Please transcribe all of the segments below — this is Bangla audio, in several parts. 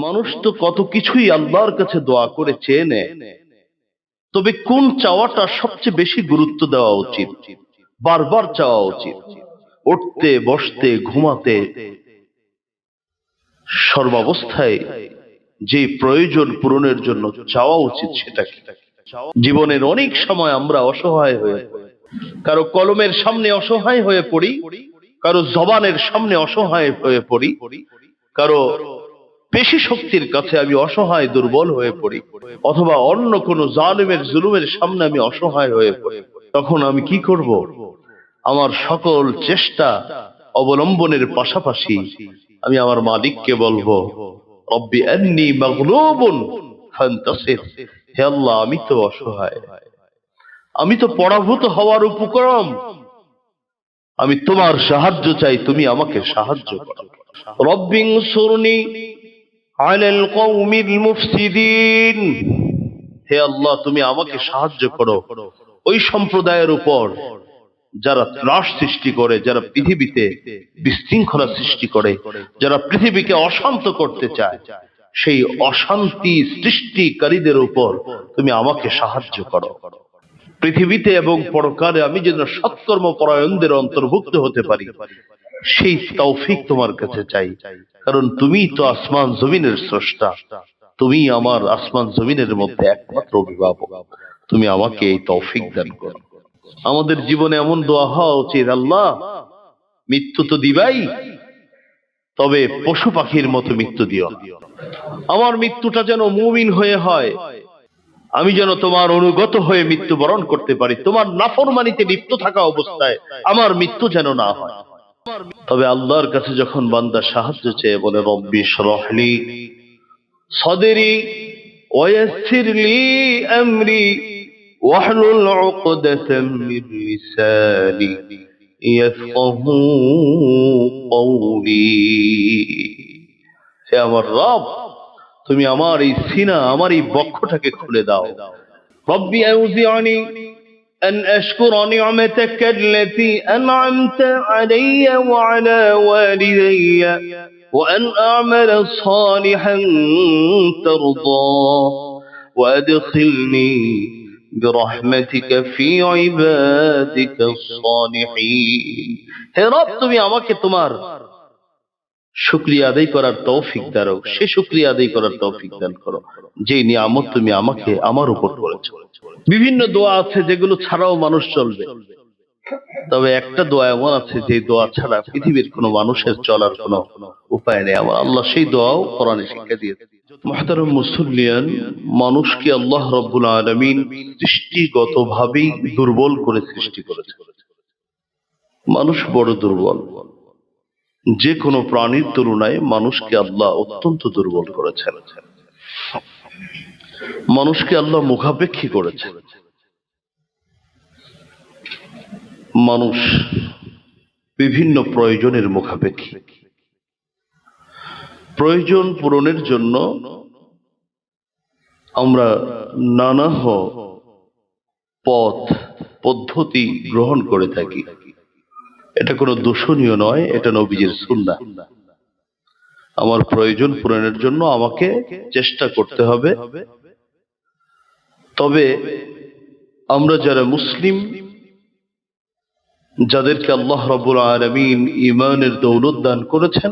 মানুষ তো কত কিছুই আল্লাহর কাছে দোয়া করে চেয়ে নেয়, তবে কোন চাওয়াটা সবচেয়ে বেশি গুরুত্ব দেওয়া উচিত, বারবার চাওয়া উচিত, উঠতে বসতে ঘুমাতে সর্বাবস্থায় যে প্রয়োজন পূরণের জন্য চাওয়া উচিত সেটা কি? জীবনের অনেক সময় আমরা অসহায় হয়ে পড়ি, কারো কলমের সামনে অসহায় হয়ে পড়ি, কারো জবানের সামনে অসহায় হয়ে পড়ি, কারো পেশি শক্তির কাছে আমি অসহায় দুর্বল হয়ে পড়ি, অথবা অন্য কোনো জালিমের জুলুমের সামনে আমি অসহায় হয়ে পড়ি। তখন আমি কি করব? আমার সকল চেষ্টা অবলম্বনের পাশাপাশি আমি আমার মালিককে বলবো, রব্বি আন্নী মাগলুবুন ফান্তাসির, হে আল্লাহ আমি তো অসহায়, আমি তো পরাভূত হওয়ার উপক্রম, আমি তোমার সাহায্য চাই, তুমি আমাকে সাহায্য করো। রব্বিনসুরনি আলাল কওমিল মুফসিদিন, হে আল্লাহ তুমি আমাকে সাহায্য করো ওই সম্প্রদায়ের উপর যারা ত্রাস সৃষ্টি করে, যারা পৃথিবীতে বিশৃঙ্খলা সৃষ্টি করে, যারা পৃথিবীকে অশান্ত করতে চায়, সেই অশান্তি সৃষ্টিকারীদের উপর তুমি আমাকে সাহায্য করো। পৃথিবীতে এবং পরকালে আমি যেন সৎকর্ম পরায়ণদের অন্তর্ভুক্ত হতে পারি, সেই তৌফিক তোমার কাছে চাই, কারণ তুমি তো আসমান জমিনের স্রষ্টা, তুমি আমার আসমান জমিনের মধ্যে একমাত্র অভিভাবক, তুমি আমাকে এই তৌফিক দান করো। আমাদের জীবনে এমন দোয়া হওয়া উচিত, আল্লাহ মৃত্যু তো দিবাই, তবে পশু পাখির মতো মৃত্যু দিও, আমার মৃত্যুটা যেন মুমিন হয়ে হয়, আমি যেন তোমার অনুগত হয়ে মৃত্যুবরণ করতে পারি, তোমার নাফরমানিতে লিপ্ত থাকা অবস্থায় আমার মৃত্যু যেন না হয়। তবে আল্লাহর কাছে যখন বান্দা সাহায্য চেয়ে বলে, রব্বি শরহলি সদরি ওয়াসসির লি আমরি ওয়াহলুল উকদাতাম মির লিসানি ইয়াফকাহু কওলি, হে আমার রব তুমি আমার এই সিনা, আমার এই বক্ষটাকে খুলে দাও। রব্বি আউজিআনি أن أشكر نعمتك التي أنعمت علي وعلى والدي وأن أعمل صالحا ترضاه وأدخلني برحمتك في عبادك الصالحين। হে রব তুমি আমাকে তোমার শুকরিয়া আদায় করার তৌফিক দাও, সে শুকরিয়া আদায় করার তৌফিক দান করো যে নিয়ামত তুমি আমাকে আমার উপর করেছো। বিভিন্ন দোয়া আছে যেগুলো ছাড়াও মানুষ চলবে, তবে একটা দোয়া এমন আছে যে দোয়া ছাড়া পৃথিবীর কোনো মানুষের চলার কোনো উপায় নেই। আমার আল্লাহ সেই দোয়াও কোরআনে শিক্ষা দিয়েছে। মুহতারাম মুসল্লিয়ান, মানুষকে আল্লাহ রাব্বুল আলামিন সৃষ্টিগতভাবেই দুর্বল করে সৃষ্টি করেছে। মানুষ বড় দুর্বল, যে কোনো প্রাণীর তুলনায় মানুষকে আল্লাহ অত্যন্ত দুর্বল করেছেন। মানুষকে আল্লাহ মুখাপেক্ষী করেছেন। মানুষ বিভিন্ন প্রয়োজনের মুখাপেক্ষী, প্রয়োজন পূরণের জন্য আমরা নানা পথ পদ্ধতি গ্রহণ করে থাকি। এটা কোনো দূষণীয় নয়, এটা নবীজির সুন্নাহ। আমার প্রয়োজন পূরণের জন্য আমাকে চেষ্টা করতে হবে। তবে আমরা যারা মুসলিম, যাদেরকে আল্লাহ রাব্বুল আলামিন ঈমানের দৌলত দান করেছেন,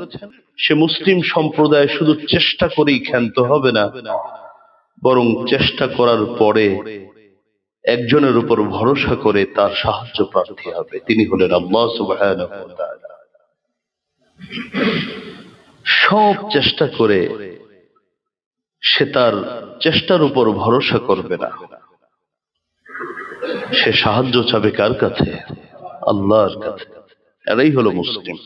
সে মুসলিম সম্প্রদায় শুধু চেষ্টা করেই ক্ষান্ত হবে না, বরং চেষ্টা করার পরে একজনের উপর ভরসা করে তার সাহায্য প্রার্থী হবে, তিনি হলেন আল্লাহ সুবহানাহু ওয়া তাআলা। সব চেষ্টা করে সে তার চেষ্টার উপর ভরসা করবে না, সে সাহায্য চাবে কার কাছে? আল্লাহর কাছে। এরাই হলো মুসলিম।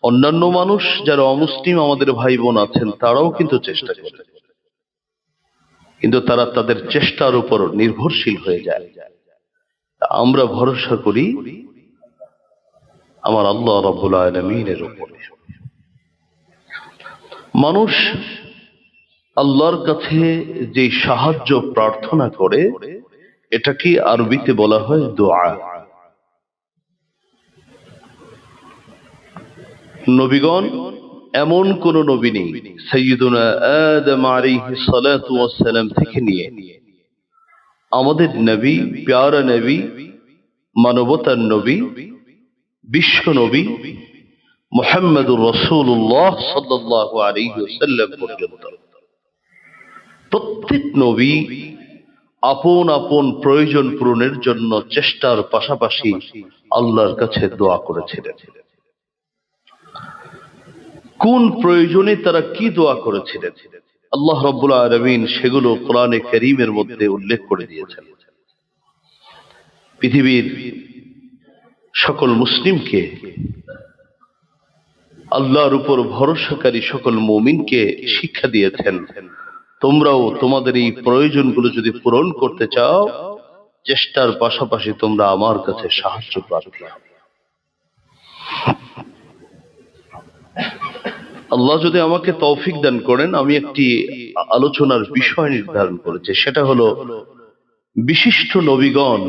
অন্যান্য মানুষ যারা অমুসলিম আমাদের ভাই বোন আছেন, তারাও কিন্তু চেষ্টা করে, কিন্তু তারা তাদের চেষ্টার উপর নির্ভরশীল হয়ে যায়। আমরা ভরসা করি আমার আল্লাহ রাব্বুল আলামিনের উপরে। মানুষ আল্লাহর কাছে যে সাহায্য প্রার্থনা করে, এটাকে আরবিতে বলা হয় দোয়া। নবীগণ এমন কোন নবী নেই সাইয়্যিদুনা আদম আলাইহিস সালাতু ওয়াস সালাম থেকে নিয়ে আমাদের নবী, প্যারা নবী, মানবতার নবী, বিশ্ব নবী মুহাম্মদুর রাসূলুল্লাহ সাল্লাল্লাহু আলাইহি ওয়াসাল্লাম পর্যন্ত প্রত্যেক নবী আপন আপন প্রয়োজন পূরণের জন্য চেষ্টার পাশাপাশি আল্লাহর কাছে দোয়া করেছিলেন। কোন প্রয়োজনে তারা কি দোয়া করেছিলেন আল্লাহ রাব্বুল আলামিন সেগুলো কোরআনে কারীমের মধ্যে উল্লেখ করে দিয়েছেন। পৃথিবীর সকল মুসলিমকে, আল্লাহর উপর ভরসাকারী সকল মুমিনকে শিক্ষা দিয়েছেন, তোমরাও তোমাদের এই প্রয়োজনগুলো যদি পূরণ করতে চাও, চেষ্টার পাশাপাশি তোমরা আমার কাছে সাহায্য প্রার্থী। আল্লাহ যদি আমাকে তৌফিক দান করেন, আমি একটি আলোচনার বিষয় নির্ধারণ করেছি, সেটা হলো বিশিষ্ট নবীগণ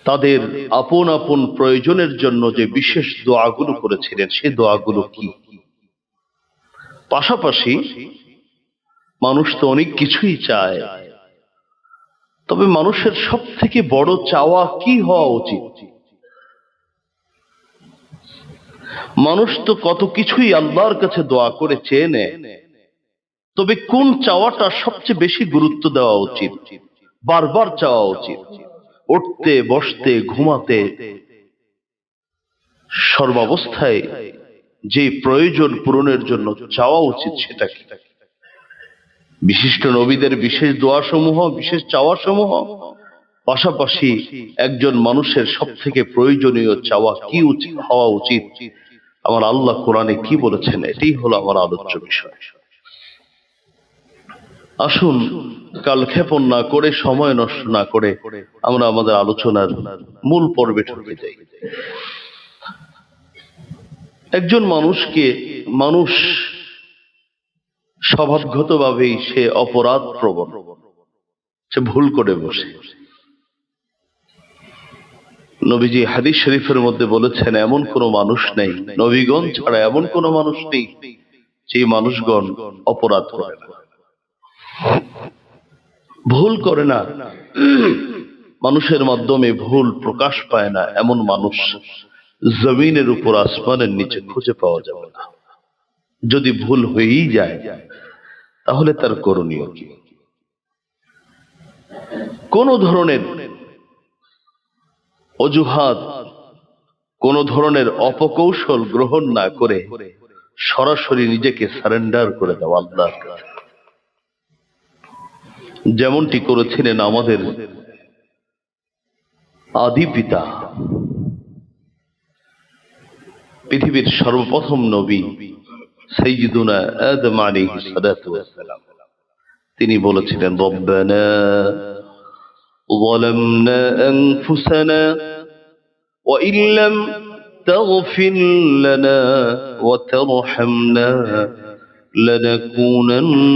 তাদের আপন আপন প্রয়োজনের জন্য যে বিশেষ দোয়াগুলো করেছিলেন, সেই দোয়াগুলো কি। পাশাপাশি মানুষ তো অনেক কিছুই চায়, তবে মানুষের সব থেকে বড় চাওয়া কি হওয়া উচিত? মানুষ তো কত কিছুই আল্লাহর কাছে দোয়া করে চেয়ে নেয়, তবে কোন চাওয়াটা সবচেয়ে বেশি গুরুত্ব দেওয়া উচিত, বারবার চাওয়া উচিত, উঠতে বসতে ঘুমাতে সর্বাবস্থায় যে প্রয়োজন পূরণের জন্য চাওয়া উচিত সেটা কি? বিশিষ্ট নবীদের বিশেষ দোয়াসমূহ, বিশেষ চাওয়াসমূহ, পাশাপাশি একজন মানুষের সব থেকে প্রয়োজনীয় চাওয়া কি হওয়া উচিত, আমার আল্লাহ কোরআনে কি বলেছেন, এটাই হলো আমার আলোচ্য বিষয়। আসুন কালক্ষেপণ না করে, সময় নষ্ট না করে আমরা আমাদের আলোচনার মূল পর্বে ঢুকে যাই। একজন মানুষকে মানুষ স্বভাবগতভাবেই সে অপরাধ প্রবণ, সে ভুল করে বসে। নবীজি হাদিস শরীফের মধ্যে বলেছেন, এমন কোন মানুষ নেই, নবীগণ ছাড়া এমন কোন মানুষ নেই যে মানুষগণ অপরাধ করে না, ভুল করে না, মানুষের মাধ্যমে ভুল প্রকাশ পায় না, এমন মানুষ জমিনের উপর আসমানের নিচে খুঁজে পাওয়া যাবে না। যদি ভুল হয়েই যায় তাহলে তার করণীয় কি? কোন ধরনের অজুহাত, কোন ধরনের অপকৌশল গ্রহণ না করে সরাসরি নিজেকে সারেন্ডার করে দেওয়া আল্লাহর কাছে, যেমনটি করেছিলেন আমাদের আদি পিতা, পৃথিবীর সর্বপ্রথম নবী সাইয়্যিদুনা আদম আলাইহিস সালাতু ওয়াস সালাম। তিনি বলেছিলেন, রব্বানা যালামনা আনফুসানা ওয়া ইল্লাম তাগফির লানা ওয়া তারহামনা লানাকুনান্না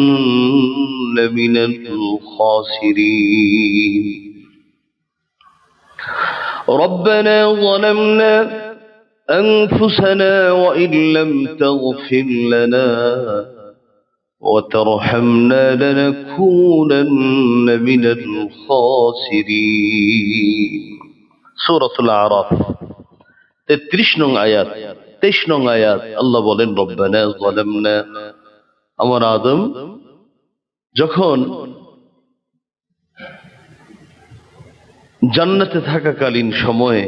মিনাল খাসিরিন। রব্বানা যালামনা أنفسنا وإن لم تغفر لنا وترحمنا لنكونن من الخاسرين। سورة الأعراف 33 নং আয়াত, 23 নং আয়াত আল্লাহ বলেন, রব্বানা যালামনা, আমার আদম যখন জান্নাতে থাকাকালীন সময়ে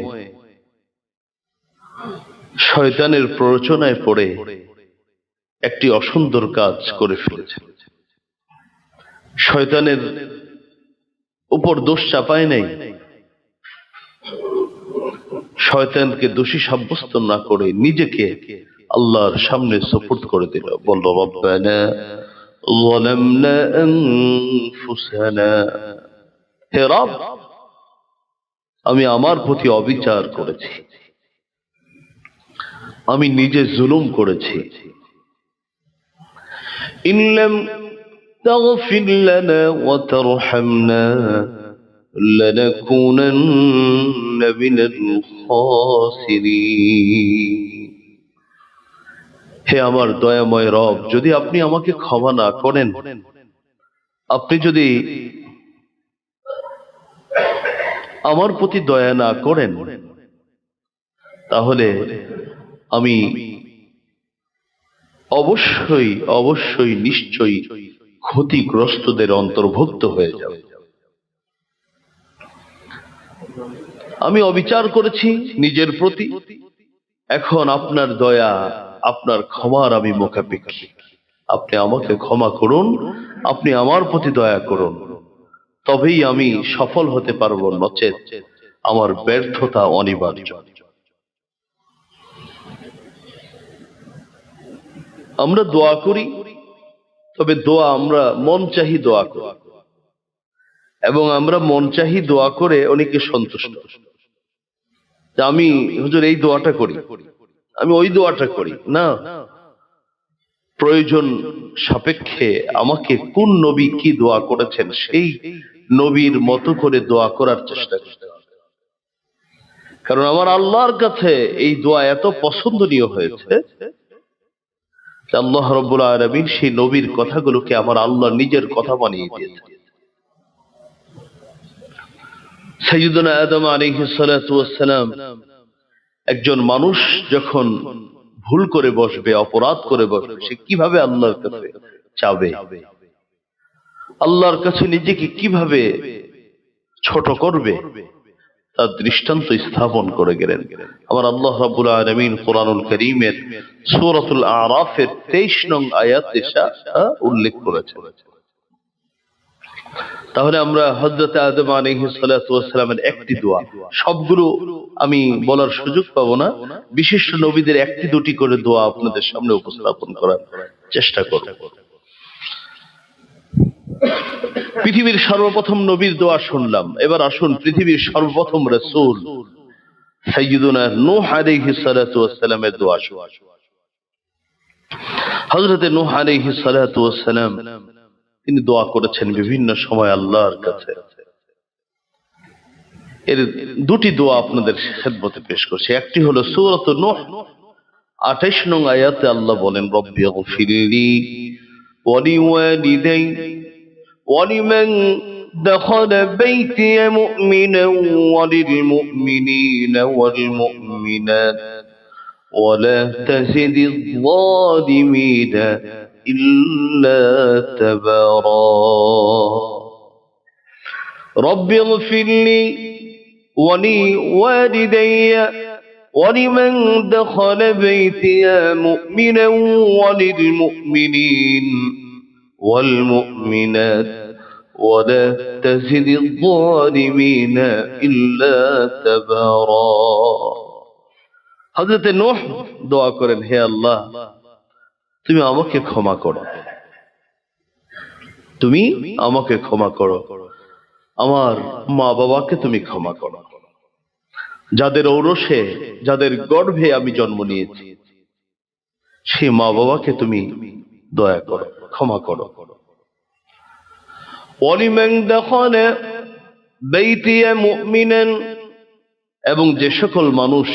শয়তানের প্ররোচনায় পড়ে একটি অসুন্দর কাজ করে ফেলেছে। শয়তানের উপর দোষ চাপায় নাই, শয়তানকে দোষী সাব্যস্ত না করে নিজেকে আল্লাহর সামনে সুপুর্দ করে দিল, বলল, রব্বানা যালামনা আনফুসানা, হে রব, আমি আমার প্রতি অবিচার করেছি, আমি নিজে জুলুম করেছি। ইল্লাম তাগফির লানা ওয়া তারহামনা লানাকুনান্না মিনাল খাসিরিন। হে আমার দয়াময় রব, যদি আপনি আমাকে ক্ষমা না করেন, আপনি যদি আমার প্রতি দয়া না করেন, তাহলে আমি অবশ্যই অবশ্যই নিশ্চয়ই ক্ষতিগ্রস্তদের অন্তর্ভুক্ত হয়ে যাব। আমি অবিচার করেছি নিজের প্রতি, এখন আপনার দয়া, আপনার ক্ষমার আমি মুখাপেক্ষী। আপনি আমাকে ক্ষমা করুন, আপনি আমার প্রতি দয়া করুন, তবেই আমি সফল হতে পারবো, নচেত আমার ব্যর্থতা অনিবার্য। আমরা দোয়া করি, তবে দোয়া আমরা মন চাহি দোয়া করি, এবং আমরা মন চাহি দোয়া করে অনেকে সন্তুষ্ট। আমি হুজুর এই দোয়াটা করি, আমি ওই দোয়াটা করি না। প্রয়োজন সাপেক্ষে আমাকে কোন নবী কি দোয়া করেছেন সেই নবীর মতো করে দোয়া করার চেষ্টা করতে হবে। কারণ আমার আল্লাহর কাছে এই দোয়া এত পছন্দনীয় হয়েছে, আল্লাহ রাব্বুল আলামিন সেই নবীর কথাগুলোকে আমার আল্লাহ নিজের কথা বানিয়ে দিয়েছেন। সাইয়্যিদুনা আদম আলাইহিস সালাতু ওয়াস সালাম, একজন মানুষ যখন ভুল করে বসবে, অপরাধ করে বসবে, সে কিভাবে আল্লাহর কাছে চাবে, আল্লাহর কাছে নিজেকে কিভাবে ছোট করবে, তার দৃষ্টান্ত স্থাপন করে গেলেন আমার আল্লাহ রাব্বুল আলামিন কোরআনুল কারীমের সূরাতুল আরাফের 23 নং আয়াতে উল্লেখ করেছেন। তাহলে আমরা হযরত আদম আলাইহিস সালাতু ওয়াস সালামের একটি দোয়া, সবগুলো আমি বলার সুযোগ পাবো না, বিশিষ্ট নবীদের একটি দুটি করে দোয়া আপনাদের সামনে উপস্থাপন করার চেষ্টা করব। পৃথিবীর সর্বপ্রথম নবীর দোয়া শুনলাম, এবার আসুন পৃথিবীর সর্বপ্রথম রাসূল সাইয়্যিদুনা নূহ আলাইহিস সালাতু ওয়াস সালামের দোয়া শুনুন। হযরত নূহ আলাইহিস সালাতু ওয়াস সালাম তিনি দোয়া করেছেন বিভিন্ন সময় আল্লাহর কাছে। এর দুটি দোয়া আপনাদের খেদমতে পেশ করছি। একটি হলো সূরাতুন নূহ 28 নং আয়াতে আল্লাহ বলেন, রব্বি গফিরলি ওয়া লিওয়ালিদাই ওয়া লিমান دخل بيتي مؤمنا وللمؤمنين والمؤمنات ولا تزد الظالمين إلا تبارا رب اغفر لي ولوالدي ولمن دخل بيتي مؤمنا وللمؤمنين والمؤمنات ولا تزد الظالمين إلا تبارا। হযরত নূহ দোয়া করেন, হে আল্লাহ, তুমি আমাকে ক্ষমা করো, তুমি আমাকে ক্ষমা করো, আমার মা বাবাকে তুমি ক্ষমা করো, যাদের ঔরসে, যাদের গর্ভে আমি জন্ম নিয়েছি, সে মা বাবাকে তুমি দয়া করো, ক্ষমা করো। ওয়ালিমান দাখালা বাইতিয়া মুমিনান, এবং যে সকল মানুষ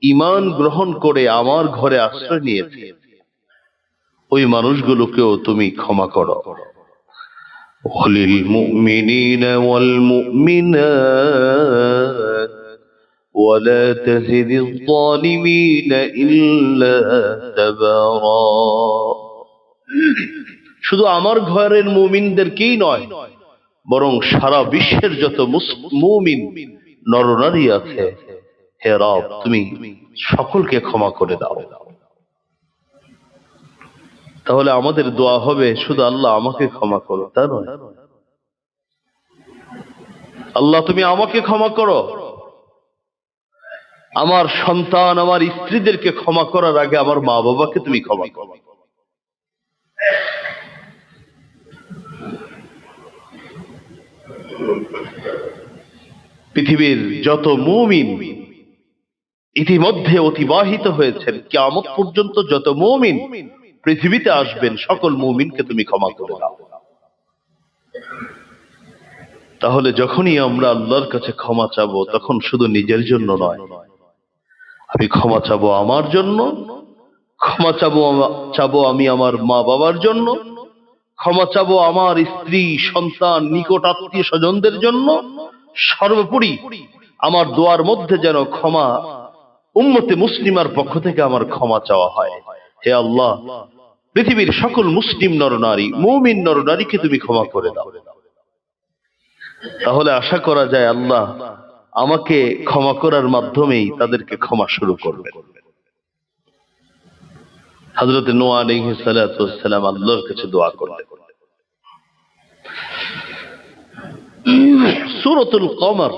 ঈমান গ্রহণ করে আমার ঘরে আশ্রয় নিয়েছে, ওই মানুষগুলোকেও তুমি ক্ষমা করো। ওয়ালিল মুমিনিনা ওয়াল মুমিনাত ওয়ালা তাজিদিজ যালিমিনা ইল্লা তাবারা। শুধু আমার ঘরের মুমিনদেরকেই নয়, বরং সারা বিশ্বের যত মুমিন নরনারী আছে, হে রব, তুমি সকলকে ক্ষমা করে দাও। তাহলে আমাদের দোয়া হবে শুধু আল্লাহ আমাকে ক্ষমা করো তা নয়, আল্লাহ তুমি আমাকে ক্ষমা করো, আমার সন্তান, আমার স্ত্রীদেরকে ক্ষমা করার আগে আমার মা বাবাকে তুমি ক্ষমা করো। পৃথিবীর যত মুমিন ইতিমধ্যে অতিবাহিত হয়েছেন, কিয়ামত পর্যন্ত যত মুমিন পৃথিবীতে আসবেন, সকল মুমিনকে তুমি ক্ষমা করে দাও। তাহলে যখনই আমরা আল্লাহর কাছে ক্ষমা চাবো, তখন শুধু নিজের জন্য নয়, আমি ক্ষমা চাবো আমার জন্য, ক্ষমা চাবো আমি আমার মা বাবার জন্য, ক্ষমা চাবো আমার স্ত্রী সন্তান নিকট আত্মীয় স্বজনদের জন্য, সর্বোপরি আমার দোয়ার মধ্যে যেন ক্ষমা উম্মতে মুসলিমার পক্ষ থেকে আমার ক্ষমা চাওয়া হয়। হে আল্লাহ, পৃথিবীর সকল মুসলিম নরনারী মুমিন নরনারীকে তুমি ক্ষমা করে দাও। তাহলে আশা করা যায় আল্লাহ আমাকে ক্ষমা করার মাধ্যমেই তাদেরকে ক্ষমা শুরু করবে। হযরত নূহ আলাইহিস সালাতু ওয়াস সালাম আল্লাহর কাছে দোয়া করলেন। সূরাতুল কমর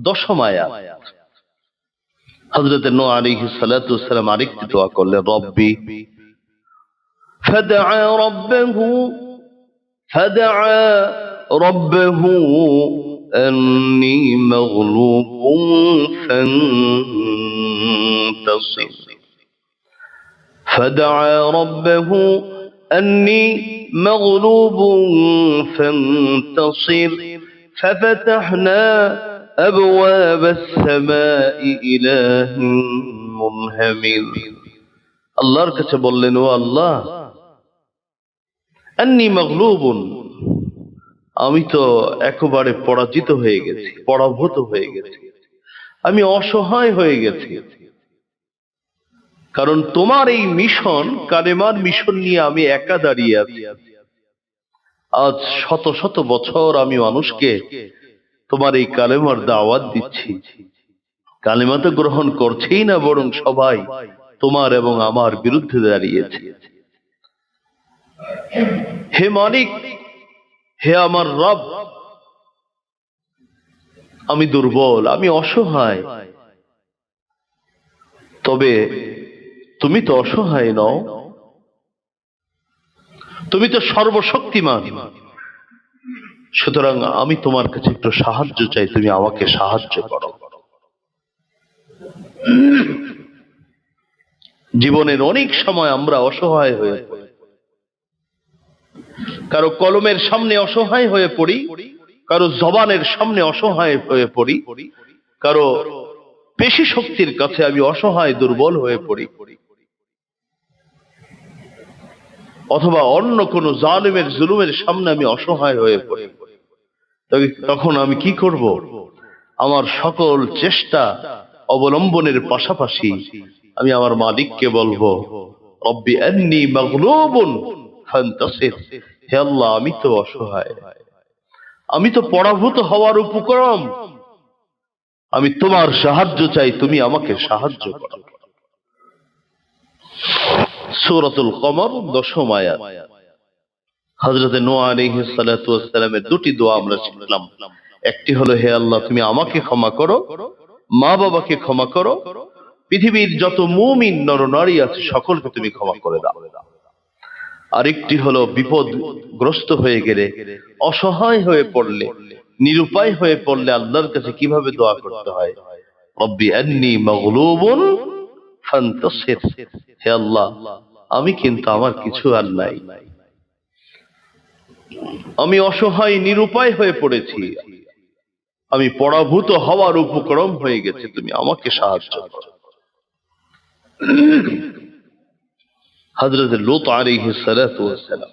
10ম আয়াত। হযরত নূহ আলাইহিস সালাতু ওয়াস সালাম আরেকটি দোয়া করলেন, রব্বি ফাদআ রাব্বাহু আন্নী মাগলুবুন ফান্তাসির فدعا ربه أني مغلوب فانتصر ففتحنا أبواب السماء إله منهمر আল্লাহর কাছে বললেন, ও আল্লাহ, আন্নী মাগলুবুন, আমি তো একেবারে পরাজিত হয়ে গেছি, পরাভূত হয়ে গেছি, আমি অসহায় হয়ে গেছি। কারণ তোমার এই মিশন, কালেমার মিশন নিয়ে আমি একা দাঁড়িয়ে আছি। আজ শত শত বছর আমি মানুষকে তোমার এই কালেমার দাওয়াত দিচ্ছি, কালেমা তো গ্রহণ করছেই না, বরং সবাই তোমার এবং আমার বিরুদ্ধে দাঁড়িয়েছে। হে মালিক, হে আমার রব, আমি দুর্বল, আমি অসহায়, তবে তুমি তো অসহায় নও, তুমি তো সর্বশক্তিমান। সুতরাং আমি তোমার কাছে একটু সাহায্য চাই, তুমি আমাকে সাহায্য করো। জীবনের অনেক সময় আমরা অসহায় হয়ে পড়ি, কারো কলমের সামনে অসহায় হয়ে পড়ি, কারো জবানের সামনে অসহায় হয়ে পড়ি, কারো পেশি শক্তির কাছে আমি অসহায় দুর্বল হয়ে পড়ি, অথবা অন্য কোন জালিমের জুলুমের সামনে আমি অসহায় হয়ে পড়ি। তখন আমি কি করব? আমার সকল চেষ্টা অবলম্বনের পাশাপাশি আমি আমার মালিককে বলবো, রব্বি আন্নী মাগলুবুন ফান্তাসির, হে আল্লাহ, আমি তো অসহায়, আমি তো পরাভূত হওয়ার উপক্রম, আমি তোমার সাহায্য চাই, তুমি আমাকে সাহায্য করো। সূরাতুল কমর 10ম আয়াত। হযরত নূহ আলাইহিস সালাতু ওয়াস সালামের দুটি দোয়া আমরা শিখলাম। একটি হলো, হে আল্লাহ, তুমি আমাকে ক্ষমা করো, মা বাবাকে ক্ষমা করো, পৃথিবীর যত মুমিন নরনারী আছে সকলকে তুমি ক্ষমা করে দাও। আরেকটি হলো, বিপদগ্রস্ত হয়ে গেলে, অসহায় হয়ে পড়লে, নিরুপায় হয়ে পড়লে আল্লাহর কাছে কিভাবে দোয়া করতে হয়, রব্বি আন্নী মাগলুবুন ফান্তাসির, হে আল্লাহ, আমি কিন্তু আমার কিছু আর নাই, আমি অসহায় নিরুপায় হয়ে পড়েছি, আমি পরাভূত হওয়ার উপক্রম হয়ে গেছে, তুমি আমাকে সাহায্য করো। হযরত লূত আলাইহিস সালাতু ওয়াস সালাম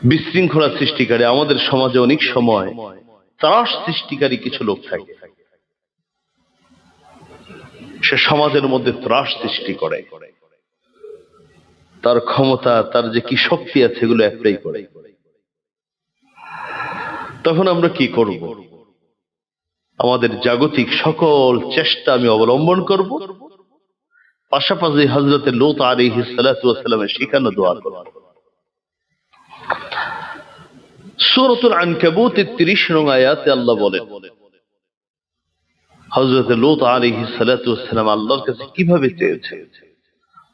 বিশৃঙ্খলা সৃষ্টিকারী, আমাদের সমাজে অনেক সময় ত্রাস সৃষ্টিকারী কিছু লোক থাকে, সে সমাজের মধ্যে ত্রাস সৃষ্টি করে, তার ক্ষমতা, তার যে কি শক্তি আছে এগুলো অ্যাপ্লাই করে। তখন আমরা কি করব? আমাদের জাগতিক সকল চেষ্টা আমি অবলম্বন করব, পাশাপাশি হযরত লূত আলাইহিস সালাতু ওয়াস সালামের শিখানো দোয়া করব। সূরাতুল আনকাবুতের 30 নং আয়াতে আল্লাহ বলেন, হযরত লূত আলাইহিস সালাতু ওয়াস সালাম আল্লাহর কাছে কিভাবে চেয়েছেন।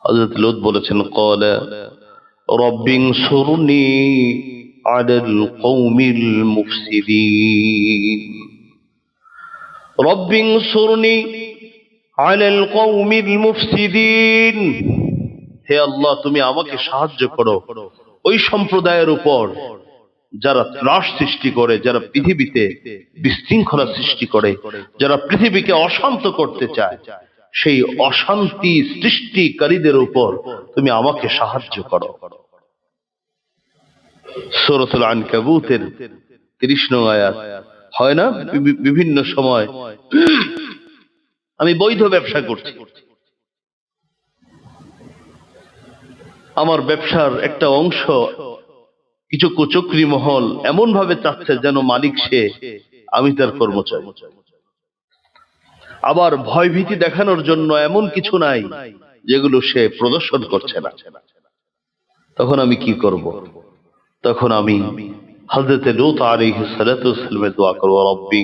হযরত লূত বলেছেন, ক্বালা রব্বিনসুরনি আলাল কওমিল মুফসিদিন, রব্বিনসুরনি আলাল কওমিল মুফসিদিন, হে আল্লাহ, তুমি আমাকে সাহায্য করো ওই সম্প্রদায়ের উপর যারা ত্রাস সৃষ্টি করে, যারা পৃথিবীতে বিশৃঙ্খলা সৃষ্টি করে, যারা পৃথিবীকে অশান্ত করতে চায়, সেই অশান্তি সৃষ্টিকারীদের উপর তুমি আমাকে সাহায্য করো। সূরাতুল আনকাবুতের 30 নং আয়াত। হয় না বিভিন্ন সময় আমি বৈধ ব্যবসা করছি, আমার ব্যবসার একটা অংশ কিছু কুচক্রী মহল এমন ভাবে চাচ্ছে যেন মালিক সে, আমি তার কর্মচারী। আবার ভয়ভীতি দেখানোর জন্য এমন কিছু নাই যেগুলো সে প্রদর্শন করছে না। তখন আমি কি করব? তখন আমি হযরত লূত আলাইহিস সালাতু ওয়াসসালামের দোয়া করব, রব্বি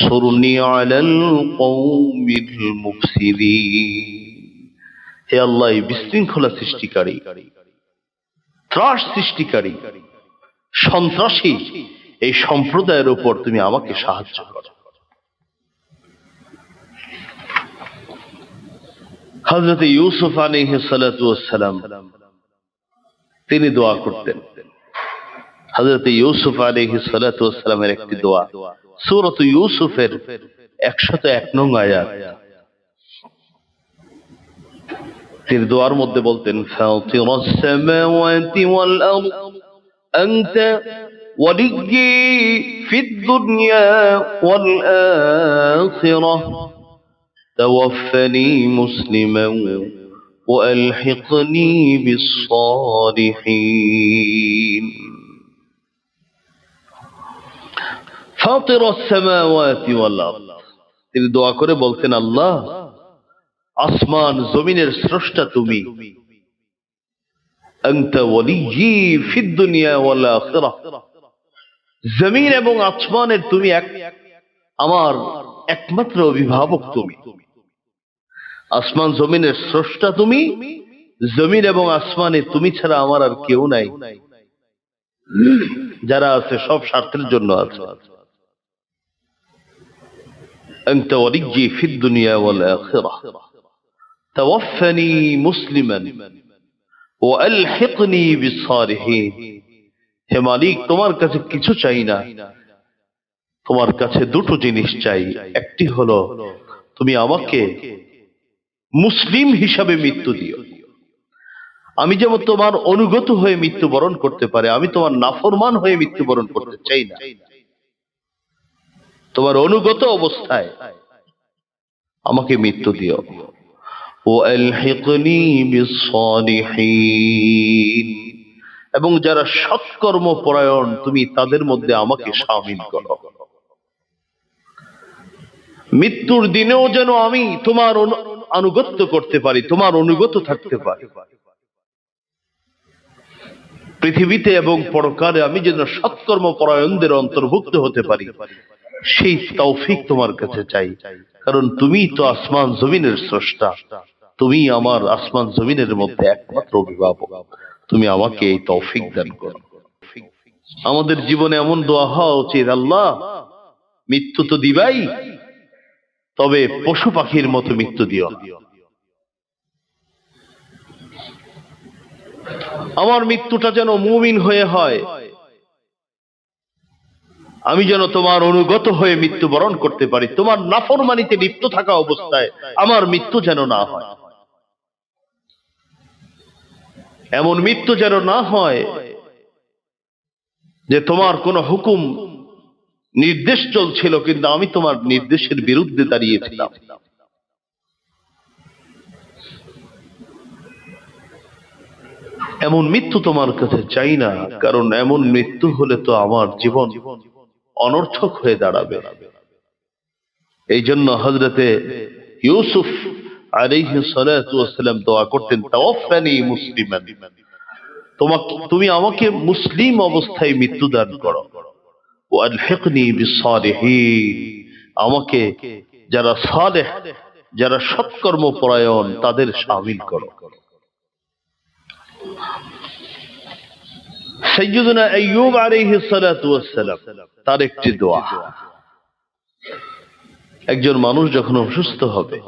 সুরনি আলাল কওমিল মুফসিদিন। হে আল্লাহ, এই বিশৃঙ্খলা সৃষ্টিকারী, ত্রাস সৃষ্টিকারী, সন্ত্রাসী এই সম্প্রদায়ের উপর তুমি আমাকে সাহায্য করো। হযরত ইউসুফ আলাইহিস সালাতু ওয়াসসালাম তিনি দোয়া করতেন। হযরত ইউসুফ আলাইহিস সালাতু ওয়াসসালামের একটি দোয়া, সূরাত ইউসুফের 101 নং আয়াত। তিনি দোয়ার মধ্যে বলতেন, ফাতিরাস সামাওয়াতি ওয়াল আরদ আনতা ওয়ালিয়্যি ফিদ দুনিয়া ওয়াল আখিরাহ তাওয়াফফানি মুসলিমান ওয়া আলহিকনি বিস সালিহিন। ফাতিরাস সামাওয়াতি ওয়াল আরদ, তিনি দোয়া করে বলতেন, আল্লাহ, আসমান জমিনের স্রষ্টা তুমি, আনতা ওয়ালিয়্যি ফিদ দুনিয়া ওয়াল আখিরাহ, জমিন এবং আসমানের তুমি আমার একমাত্র অভিভাবক তুমি। আসমান জমিনের স্রষ্টা তুমি, জমিন এবং আসমানে তুমি ছাড়া আমার আর কেউ নাই। যারা আছে সব স্বার্থের জন্য আছে। আনতা ওয়ালিয়্যি ফিদ দুনিয়া ওয়াল আখিরাহ তাওয়াফফানি মুসলিমান ওয়া আলহিকনি বিস সালিহিন। হে মালিক, তোমার কাছে কিছু চাই না, তোমার কাছে দুটো জিনিস চাই। একটি হলো তুমি আমাকে মুসলিম হিসাবে মৃত্যু দিও। আমি যেমন তোমার অনুগত হয়ে মৃত্যুবরণ করতে পারে, আমি তোমার নাফরমান হয়ে মৃত্যুবরণ করতে চাই না। তোমার অনুগত অবস্থায় আমাকে মৃত্যু দিও। ওয়া আলহিকনি বিস সালিহিন, এবং যারা সৎকর্ম পরায়ণ তুমি তাদের মধ্যে আমাকে শামিল করো। মৃত্যুর দিনেও যেন আমি তোমার আনুগত্য করতে পারি, তোমার অনুগত থাকতে পারি। পৃথিবীতে এবং পরকালে আমি যেন সৎকর্ম পরায়ণদের অন্তর্ভুক্ত হতে পারি, সেই তৌফিক তোমার কাছে চাই। কারণ তুমি তো আসমান জমিনের স্রষ্টা, তুমি আমার আসমান জমিনের মধ্যে একমাত্র অভিভাবক। তুমি আমাকে এই তৌফিক দান করো। আমাদের জীবনে এমন দোয়া হওয়া উচিত, আল্লাহ, মৃত্যু তো দিবাই, তবে পশু পাখির মতো মৃত্যু দিও। আমার মৃত্যুটা যেন মুমিন হয়ে হয়, আমি যেন তোমার অনুগত হয়ে মৃত্যুবরণ করতে পারি। তোমার নাফরমানিতে লিপ্ত থাকা অবস্থায় আমার মৃত্যু যেন না হয়। এমন মৃত্যু যেন না হয় যে তোমার কোন হুকুম নির্দেশ চলছিল কিন্তু আমি তোমার নির্দেশের বিরুদ্ধে দাঁড়িয়েছিলাম। এমন মৃত্যু তোমার কাছে চাই না, কারণ এমন মৃত্যু হলে তো আমার জীবন অনর্থক হয়ে দাঁড়াবে। এই জন্য হযরতে ইউসুফ আলাইহিস সালাতু ওয়াসসালাম দোয়া করতেন, তাওয়াফফানি মুসলিমান, তুমি আমাকে মুসলিম অবস্থায় মৃত্যু দান করো। ওয়া আলহিকনি বিস সালিহিন, আমাকে যারা সালেহ, যারা সৎকর্ম পরায়ণ তাদের শামিল করো। সাইয়্যিদুনা আইয়ুব আলাইহিস সালাতু ওয়াসসালাম তার একটি দোয়া, একজন মানুষ যখন অসুস্থ হবে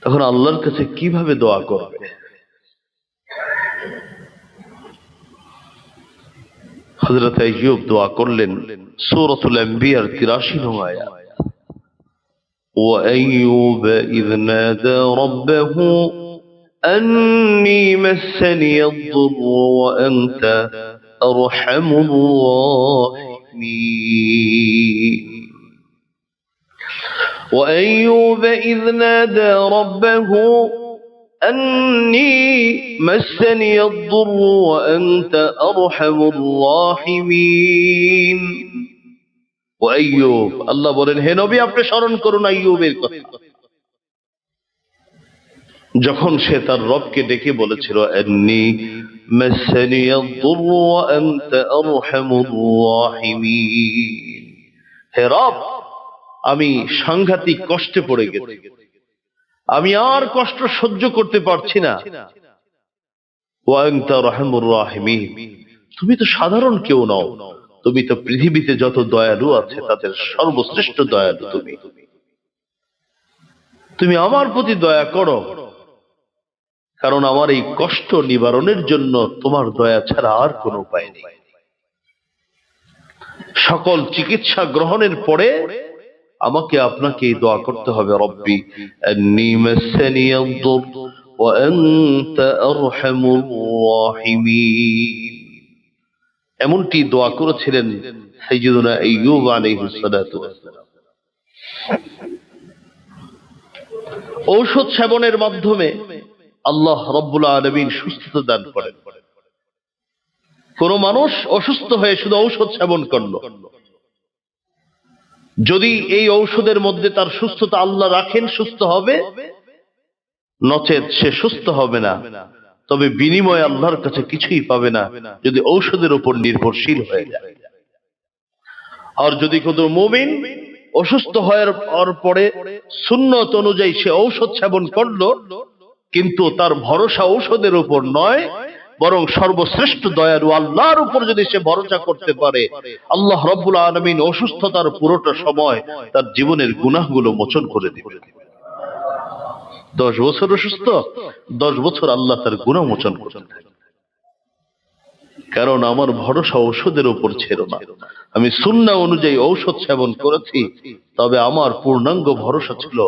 তখন আল্লাহর কাছে কিভাবে দোয়া করবে। হযরত আইয়ুব দোয়া করলেন সূরাতুল আম্বিয়ার 83 নং আয়াত, وأيوب إذ نادى ربه أني مسني الضر وأنت أرحم الراحمين وأيوب إذ نادى ربه أني مسني الضر وأنت أرحم الراحمين وأيوب আল্লাহ বলেন হে নবী আপনি স্মরণ করুন আইয়ুবের কথা, যখন সে তার রবকে ডেকে বলেছিল আন্নী মাসানি আদ-দুর ওয়া আনতা আরহামুর রাহিমিন, হে রব আমি সাংঘাতিক কষ্টে পড়ে গেছি, আমি আর কষ্ট সহ্য করতে পারছি না, ওয়া আনতা আরহামুর রাহিমিন, তুমি তো সাধারণ কেউ নও, তুমি তো পৃথিবীতে যত দয়ালু আছে তাদের সর্বশ্রেষ্ঠ দয়ালু, তুমি আমার প্রতি দয়া করো, কারণ আমার এই কষ্ট নিবারণের জন্য তোমার দয়া ছাড়া আর কোনো উপায় নেই। সকল চিকিৎসা গ্রহণের পরে আমাকে আপনাকে এই দোয়া করতে হবে, রব্বি আন্নী মাসানি আদ-দুর ওয়া আনতা আরহামুর রাহিমিন। এমনটি দোয়া করেছিলেন সাইয়্যিদুনা আইয়ুব আলাইহিস সালাতু ওয়াস সালাম। ঔষধ সেবনের মাধ্যমে আল্লাহ রাব্বুল আলামিন সুস্থতা দান করেন। কোন মানুষ অসুস্থ হয়ে শুধু ঔষধ সেবন করলো, যদি এই ঔষধের মধ্যে তার সুস্থতা আল্লাহ রাখেন সুস্থ হবে, নচেত সে সুস্থ হবে না, তবে বিনিময়ে আল্লাহর কাছে কিছুই পাবে না যদি ঔষধের উপর নির্ভরশীল হয়ে যায়। আর যদি কোনো মুমিন অসুস্থ হওয়ার পরে সুন্নত অনুযায়ী সে ঔষধ সেবন করলো, কিন্তু তার ভরসা ঔষধের উপর নয় বরং সর্বশ্রেষ্ঠ দয়ালু আল্লাহর উপর যদি সে ভরসা করতে পারে, আল্লাহ রাব্বুল আলামিন অসুস্থতার পুরোটা সময় তার জীবনের গুনাহগুলো মোচন করে দিবেন। 10 বছর অসুস্থ, 10 বছর আল্লাহ তার গুনাহ মোচন করতে থাকেন। কারণ আমার ভরসা ঔষধের উপর ছিল না, আমি সুন্নাহ অনুযায়ী ঔষধ সেবন করেছি, তবে আমার পূর্ণাঙ্গ ভরসা ছিল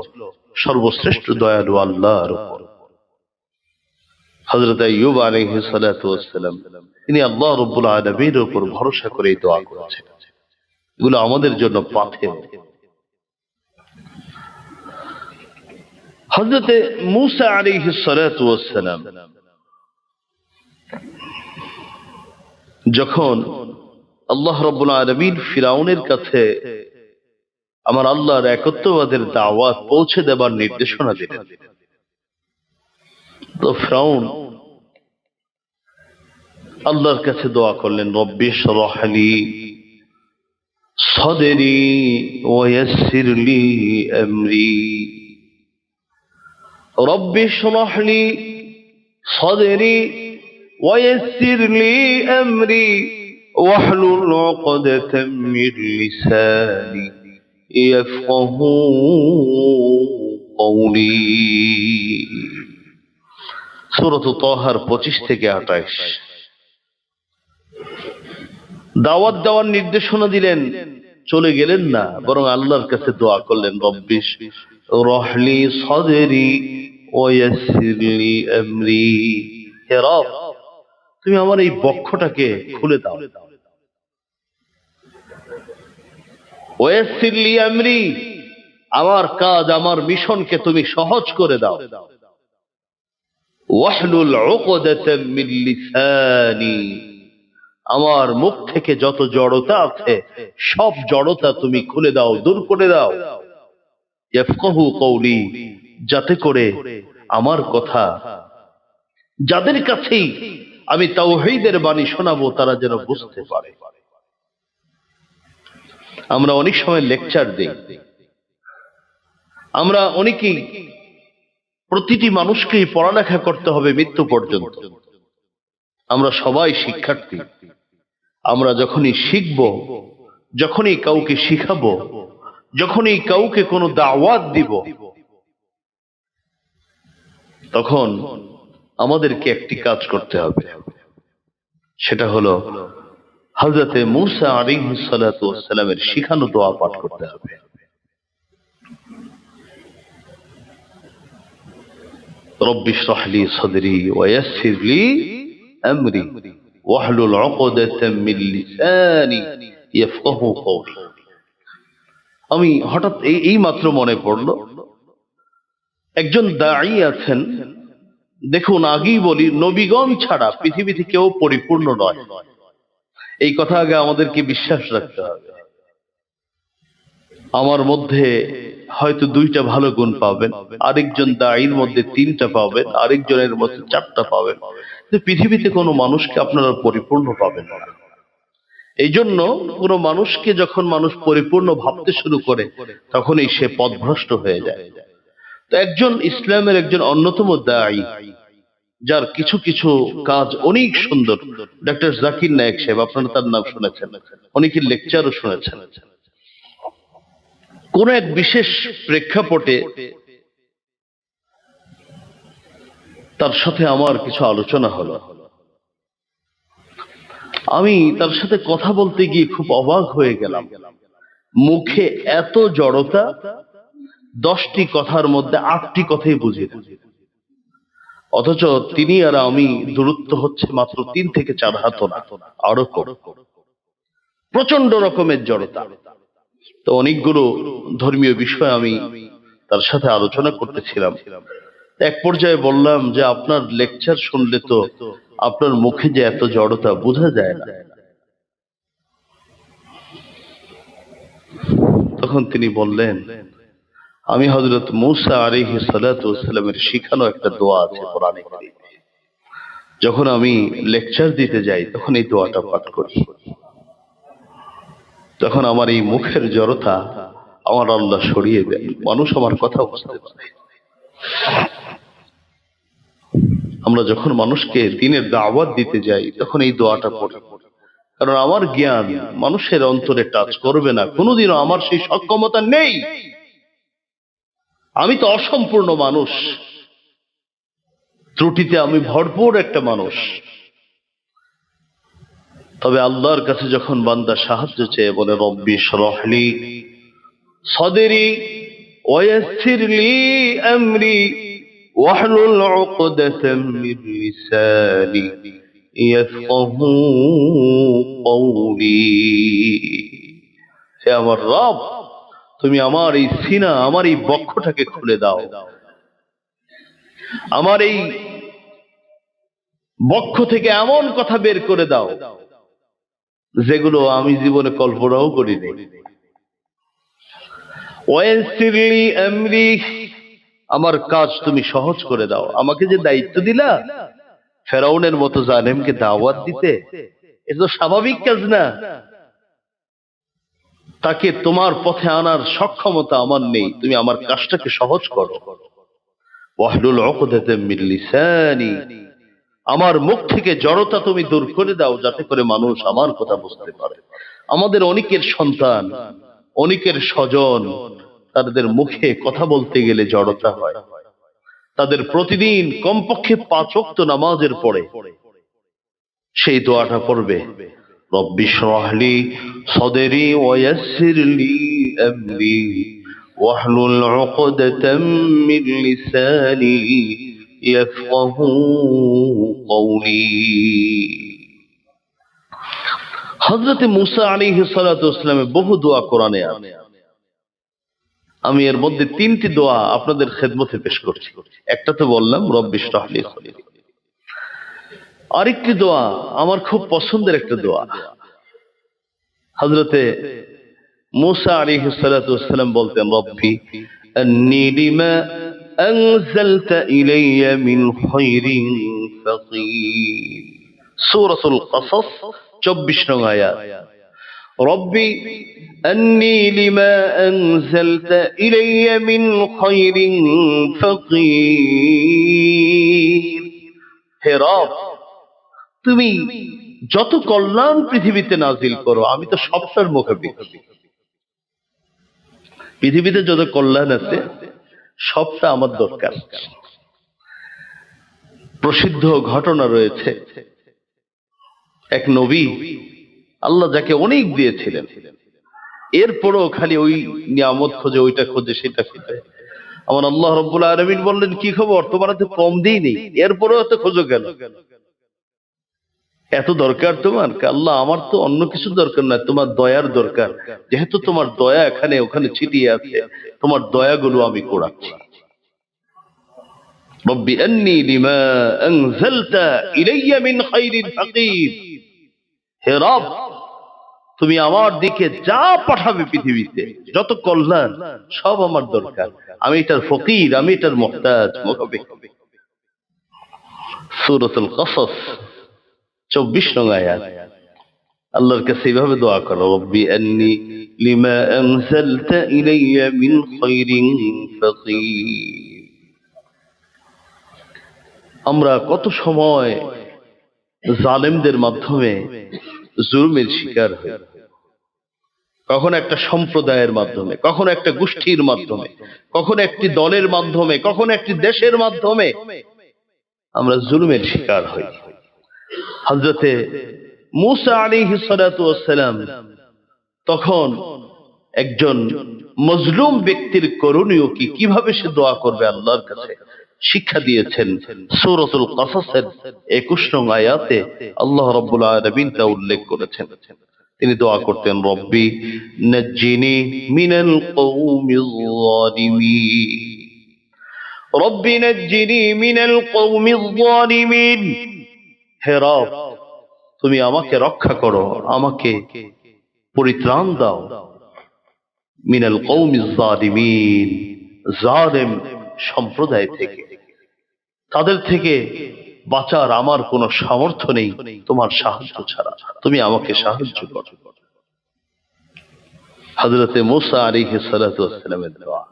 সর্বশ্রেষ্ঠ দয়ালু আল্লাহর উপর। হযরত আইয়ুব আলাইহিস সালাতু ওয়াস সালাম তিনি আল্লাহ রাব্বুল আলামিনের উপর ভরসা করে দোয়া করেছেন। এগুলো আমাদের জন্য পাথেয়। হযরত মূসা আলাইহিস সালাতু ওয়াস সালাম যখন আল্লাহ রাব্বুল আলামিন ফিরাউনের কাছে আমার আল্লাহর একত্ববাদের দাওয়াত পৌঁছে দেবার নির্দেশনা দিলেন, তো ফিরাউন আল্লাহর কাছে দোয়া করলেন, রব্বি ইশরাহ লি সাদরি ওয়া ইয়াসসির লি আমরি, রব্বি ইশরাহ লি সাদরি ওয়া ইয়াসসির লি আমরি ওয়াহলুল উকদাতাম মিন লিসানি ইয়াফকাহু কওলি। সূরা তাহার 25 থেকে 28। দাওয়াত দেওয়ার নির্দেশনা দিলেন, চলে গেলেন না, বরং আল্লাহর কাছে দোয়া করলেন, রব্বি ইশরাহ লি সাদরি ওয়া ইয়াসসির লি আমরি, হে রব তুমি আমার এই বক্ষটাকে খুলে দাও, ওয়া ইয়াসসির লি আমরি আমার কাজ আমার মিশনকে তুমি সহজ করে দাও, ওয়াহলুল উকদাতাম মিন লিসানি আমার মুখ থেকে যত জড়তা আছে সব জড়তা তুমি খুলে দাও, দূর করে দাও, ইয়াফকাহু কওলি যাতে করে আমার কথা যাদের কাছেই আমি তাওহীদের বাণী শোনাবো তারা যেন বুঝতে পারে। আমরা অনেক সময় লেকচার দেই, আমরা অনেকেই প্রতিটি মানুষকেই পড়ালেখা করতে হবে মৃত্যু পর্যন্ত, আমরা সবাই শিক্ষার্থী। আমরা যখনই শিখব, যখনই কাউকে শিখাবো, যখনই কাউকে কোনো দাওয়াত দিব, তখন আমাদেরকে একটি কাজ করতে হবে, সেটা হলো হযরতে মূসা আলাইহিস সালাতু ওয়াস সালামের শিখানো দোয়া পাঠ করতে হবে। রব্বি ইশরাহ লি সাদরি ওয়া ইয়াসসির লি আমরি ওয়াহলুল উকদাতাম মিন লিসানি ইয়াফকাহু কওলি। আমি হঠাৎ এই মাত্র মনে পড়লো, একজন দাঈ আছেন। দেখুন, আগেই বলি, নবীগণ ছাড়া পৃথিবীতে কেউ পরিপূর্ণ নয়। এই কথা আগে আমাদেরকে বিশ্বাস রাখতে হবে। আমার মধ্যে হয়তো 2টা ভালো গুণ পাবেন, আরেকজন দাঈর মধ্যে 3টা পাবেন, আরেকজনের মধ্যে 4টা পাবেন। পৃথিবীতে কোনো মানুষকে আপনারা পরিপূর্ণ পাবেন না। এই জন্য কোনো মানুষকে যখন মানুষ পরিপূর্ণ ভাবতে শুরু করে, তখনই সে পথভ্রষ্ট হয়ে যায়। তো একজন ইসলামের একজন অন্যতম দাঈ, যার কিছু কিছু কাজ অনেক সুন্দর, ডক্টর জাকির নায়েক সাহেব, আপনারা তার নাম শুনেছেন, অনেকের লেকচারও শুনেছেন। কোন এক বিশেষ প্রেক্ষাপটে তার সাথে আমার কিছু আলোচনা হলো। আমি তার সাথে কথা বলতে গিয়ে খুব অবাক হয়ে গেলাম। মুখে এত জড়তা, 10টি কথার মধ্যে 8টি কথাই বুঝি না। অথচ তিনি আর আমি দূরত্ব হচ্ছে মাত্র 3 থেকে 4 হাত না, আরো কম। প্রচন্ড রকমের জড়তা। তো অনেকগুলো ধর্মীয় বিষয় আমি তার সাথে আলোচনা করতেছিলাম। এক পর্যায়ে বললাম যে, আপনার লেকচার শুনলে তো আপনার মুখে যে এত জড়তা বোঝা যায় না। তখন তিনি বললেন, আমি হযরত মূসা আলাইহিস সালাতু ওয়াস সালামের শিখানো একটা দোয়া আছে কোরআনে কারীমে, যখন আমি লেকচার দিতে যাই তখন এই দোয়াটা পাঠ করি। তখন আমার এই মুখের জড়তা আমার আল্লাহ সরিয়ে দেন, মানুষ আমার কথা বুঝতে পারে। আমরা যখন মানুষকে দ্বীনের দাওয়াত দিতে যাই তখন এই দোয়াটা পড়ি, কারণ আমার জ্ঞান মানুষের অন্তরে টাচ করবে না, কোনোদিনও আমার সেই সক্ষমতা নেই। আমি তো অসম্পূর্ণ মানুষ, ত্রুটিতে আমি ভরপুর একটা মানুষ। তবে আল্লাহর কাছে যখন বান্দা সাহায্য চেয়ে বলে, রব্বি ইশরাহ লি সাদরি ওয়া ইয়াসসির লি আমরি ওয়াহলুল উকদাতাম মিন লিসানি ইয়াফকাহু কওলি। হে আমার রব, তুমি আমার এই সিনা, আমার এই বক্ষটাকে খুলে দাও, আমার এই বক্ষ থেকে এমন কথা বের করে দাও যেগুলো আমি জীবনে কল্পনাও করিনি। ওয়াসির লি আমরি, আমার কাজ তুমি সহজ করে দাও। আমাকে যে দায়িত্ব দিলা ফেরাউনের মতো জালেমকে দাওয়াত দিতে, এটা তো স্বাভাবিক কাজ না। তাকে তোমার পথে আনার সক্ষমতা আমার নেই, তুমি আমার কাজটাকে সহজ করো। ওয়াহলুল উকদাতাম মিন লিসানি, আমার মুখ থেকে জড়তা তুমি দূর করে দাও, যাতে করে মানুষ আমার কথা বুঝতে পারে। আমাদের অনেকের সন্তান, অনেকের স্বজন, তাদের মুখে কথা বলতে গেলে জড়তা হয়। তাদের প্রতিদিন কমপক্ষে 5 ওয়াক্ত নামাজের পরে সেই দোয়াটা পড়বে, রব্বি ইশরাহ লি সাদরি ওয়া ইয়াসসির লি আমরি ওয়াহলুল উকদাতাম মিন লিসানি ইয়াফকাহু কওলি। হযরত মূসা আলাইহিস সালাতু ওয়াস সালামের বহু দোয়া কোরআনে আছে। আমি এর মধ্যে 3টি দোয়া আপনাদের খেদমতে পেশ করছি। একটা তো বললাম, রব্বি ইশরাহ লি সাদরি। আরেকটি দোয়া আমার খুব পছন্দের একটা দোয়া। হযরতে মূসা আলাইহিস সালাতু ওয়াস সালাম বলতেন, রব্বি আন্নী লিমা আনজালতা ইলাইয়া মিন খায়রিন ফাকির। সূরাতুল কাসাস 24 নং আয়াত। রব্বি আন্নী লিমা আনজালতা ইলাইয়া মিন খায়রিন ফাকির। হে রব, তুমি যত কল্যাণ পৃথিবীতে নাজিল করো, আমি তো সবটার মুখাপেক্ষী। পৃথিবীতে যত কল্যাণ আছে সবটা আমার দরকার। প্রসিদ্ধ ঘটনা রয়েছে, এক নবী আল্লাহ যাকে অনেক দিয়েছিলেন, এরপরও খালি ওই নিয়ামত খোঁজে, ওইটা খোঁজে, সেটা খোঁজে। আমার আল্লাহ রাব্বুল আলামিন বললেন, কি খবর, তোমার তো কম দিই নেই, এরপরও এত খোঁজো কেন? এত দরকার তোমার? আল্লাহ, আমার তো অন্য কিছু দরকার না, তোমার দয়ার দরকার। যেহেতু তোমার দয়া এখানে ওখানে ছিটিয়ে আছে, তোমার দয়াগুলো আমি কোড়াচ্ছি। রব্বি আন্নী লিমা আনজালতা ইলাইয়া মিন খাইরিন ফাকির। হে রব, তুমি আমার দিকে যা পাঠাবে পৃথিবীতে, যত কল্যাণ, সব আমার দরকার। আমি এটার ফকির, আমি এটার মুহতাজ। সূরাতুল কসস 24 নং আয়াত। আল্লাহর কাছে এইভাবে দোয়া করো, রব্বি আন্নী লিমা আনজালতা ইলাইয়া মিন খাইরিন ফাকির। আমরা কত সময় জালেমদের মাধ্যমে জুলুমের শিকার হই, কখনো একটা সম্প্রদায়ের মাধ্যমে, কখনো একটা গোষ্ঠীর মাধ্যমে, কখনো একটি দলের মাধ্যমে, কখনো একটি দেশের মাধ্যমে আমরা জুলুমের শিকার হই। হযরতে মূসা আলাইহিস সালাতু ওয়াস সালাম তখন একজন মজলুম ব্যক্তির করণীয় কি, কিভাবে সে দোয়া করবে আল্লাহর কাছে, শিক্ষা দিয়েছেন সূরাতুল কসসের 21 নং আয়াতে। আল্লাহ রাব্বুল আলামিন তা উল্লেখ করেছেন। তিনি দোয়া করতেন, রব্বি নাজ্জিনি মিনাল কওমিজ যালিমিন, রব্বি নাজ্জিনি মিনাল কওমিজ যালিমিন। হে রব, তুমি আমাকে রক্ষা করো, আমাকে পরিত্রাণ দাও, মিনাল কওমিজ যালিমিন, জালেম সম্প্রদায় থেকে। তাদের থেকে বাঁচার আমার কোনো সামর্থ্য নেই তোমার সাহায্য ছাড়া, তুমি আমাকে সাহায্য করো। হযরতে মূসা আলাইহিস সালাতু ওয়াস সালামের দোয়া।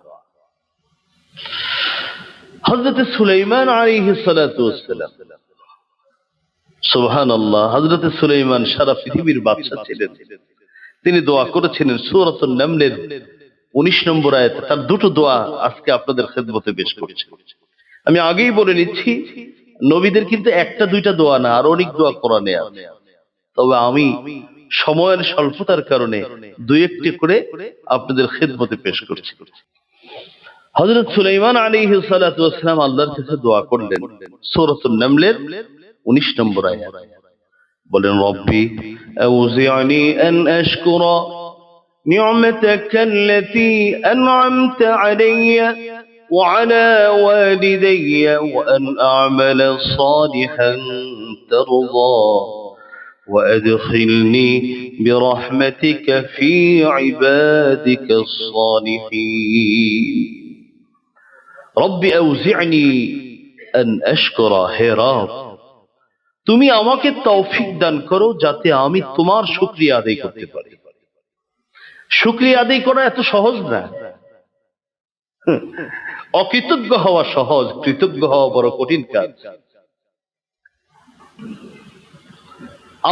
হযরতে সুলাইমান আলাইহিস সালাতু ওয়াস সালাম, সুবহানাল্লাহ, হযরতে সুলাইমান সারা পৃথিবীর বাদশা ছিলেন। তিনি দোয়া করেছিলেন সূরাতুন নামলের 19 নম্বর আয়াতে। তার দুটো দোয়া আজকে আপনাদের খেদমতে পেশ করছি। আমি আগেই বলে নিচ্ছি, নবীদের কিন্তু একটা দুইটা দোয়া না, আর অনেক দোয়া কোরআনে আছে। তবে আমি সময়ের স্বল্পতার কারণে দুই একটি করে আপনাদের খেদমতে পেশ করছি। হযরত সুলাইমান আলাইহিস সালাতু ওয়াস সালাম আল্লাহর কাছে দোয়া করলেন সূরাতুন নামলের 19 নম্বর আয়াত। বলেন, রব্বি আউজি'নি আন আশকুরা নি'মাতাকা আল্লাতী আন'আমতা আলাইয়া ওয়া আলা ওয়ালিদাইয়া ওয়া আন আ'মালা সালিহান তারদা ওয়া আদখিলনি বিরহমাতিকা ফি ইবাদিকাস সালিহিন। রব্বি আউজি'নি আন আশকুরা, হে রব, তুমি আমাকে তৌফিক দান করো যাতে আমি তোমার শুকরিয়া আদায় করতে পারি। শুকরিয়া আদায় করা এত সহজ না। অকৃতজ্ঞ হওয়া সহজ, কৃতজ্ঞ হওয়া বড় কঠিন কাজ।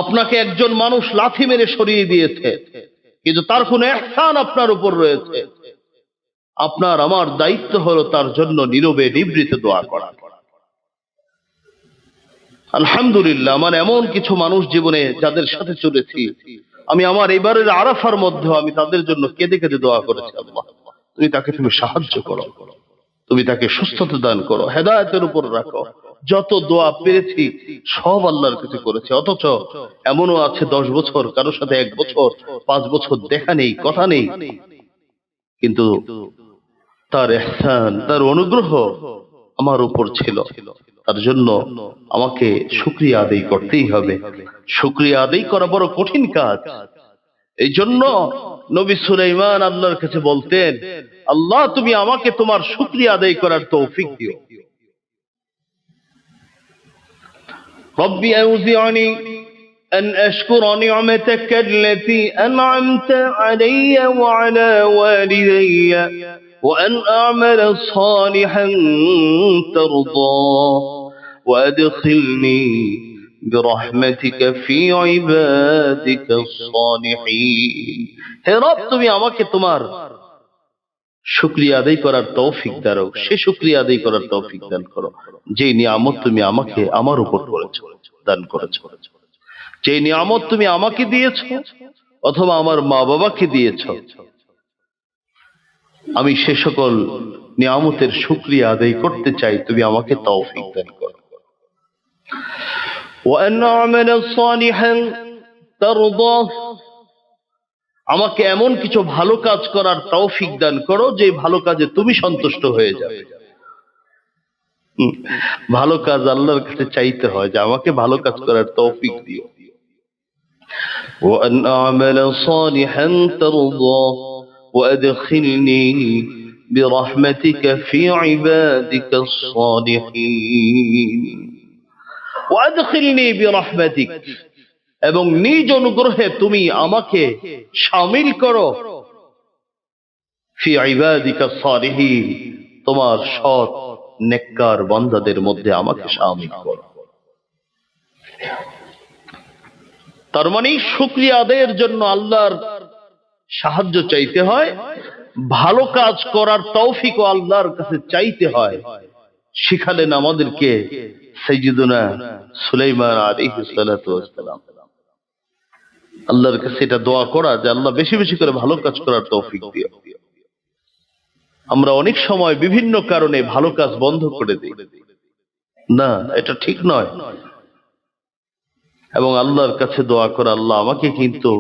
আপনাকে একজন মানুষ লাথি মেরে সরিয়ে দিয়েছে, কিন্তু তার কোন ইহসান আপনার উপর রয়েছে। আপনার আমার দায়িত্ব হলো তার জন্য নীরবে নিভৃতে দোয়া করা। আলহামদুলিল্লাহ, আমার এমন কিছু মানুষ জীবনে যাদের সাথে চলেছি, আমি আমার এবারের আরাফার মধ্যে আমি তাদের জন্য কেঁদে কেঁদে দোয়া করেছি, আল্লাহ তুমি সাহায্য করো, তুমি তাকে সুস্থতা দান করো, হেদায়েতের উপর রাখো। যত দোয়া পেরেছি সব আল্লাহর কাছে করেছি। অথচ এমনও আছে 10 বছর কারোর সাথে 1 বছর 5 বছর দেখা নেই, কথা নেই, কিন্তু তার ইহসান, তার অনুগ্রহ আমার উপর ছিল। তার জন্য আমাকে শুকরিয়া আদায় করতেই হবে। শুকরিয়া আদায় করা বড় কঠিন কাজ। এই জন্য নবী সুলাইমান আল্লাহর কাছে বলতেন, আল্লাহ তুমি আমাকে তোমার শুকরিয়া আদায় করার তৌফিক দিও। রব্বি আউজি'নি আন আশকুরা নি'মাতাকা আল্লাতী আন'আমতা আলাইয়া ওয়া আলা ওয়ালিদাইয়া ওয়া আন আ'মালা সালিহান তারদা ওয়া আদখিলনি বিরহমাতিকা ফি ইবাদিকাস সালিহিন। হে রব, তুমি আমাকে তোমার শুকরিয়া আদায় করার তৌফিক দাও, সে শুকরিয়া আদায় করার তৌফিক দান করো যে নিয়ামত তুমি আমাকে আমার উপর করেছো, দান করেছো। যে নিয়ামত তুমি আমাকে দিয়েছ অথবা আমার মা বাবাকে দিয়েছ, আমি সে সকল নিয়ামতের শুকরিয়া আদায় করতে চাই, তুমি আমাকে তৌফিক দান করো। وأن أعمل صالحا ترضاه, আমাকে এমন কিছু ভালো কাজ করার তৌফিক দান করো যে ভালো কাজে তুমি সন্তুষ্ট হয়ে যাবে। ভালো কাজ আল্লাহর কাছে চাইতে হয় যে আমাকে ভালো কাজ করার তৌফিক দিও। وأن أعمل صالحا ترضاه وأدخلني برحمتك في عبادك الصالحين وأدخلني برحمتك, এবং নিজ অনুগ্রহে তুমি আমাকে শামিল করো ফি ইবাদিকা সালিহিন, তোমার সৎ নেককার বান্দাদের মধ্যে আমাকে শামিল করো। তার মানে শুকরিয়া আদায়ের জন্য আল্লাহর সাহায্য চাইতে হয়, ভালো কাজ করার তৌফিকও আল্লাহর কাছে চাইতে হয়। শিখালেন আমাদেরকে সাইয়্যিদুনা সুলাইমান আলাইহিস সালাতু ওয়াস সালাম। আল্লাহর কাছে এটা দোয়া করা যে আল্লাহ বেশি বেশি করে ভালো কাজ করার তৌফিক দিও। আমরা অনেক সময় বিভিন্ন কারণে ভালো কাজ বন্ধ করে দিই, না এটা ঠিক নয়। এবং আল্লাহর কাছে দোয়া করা, আল্লাহ আমাকে কিন্তু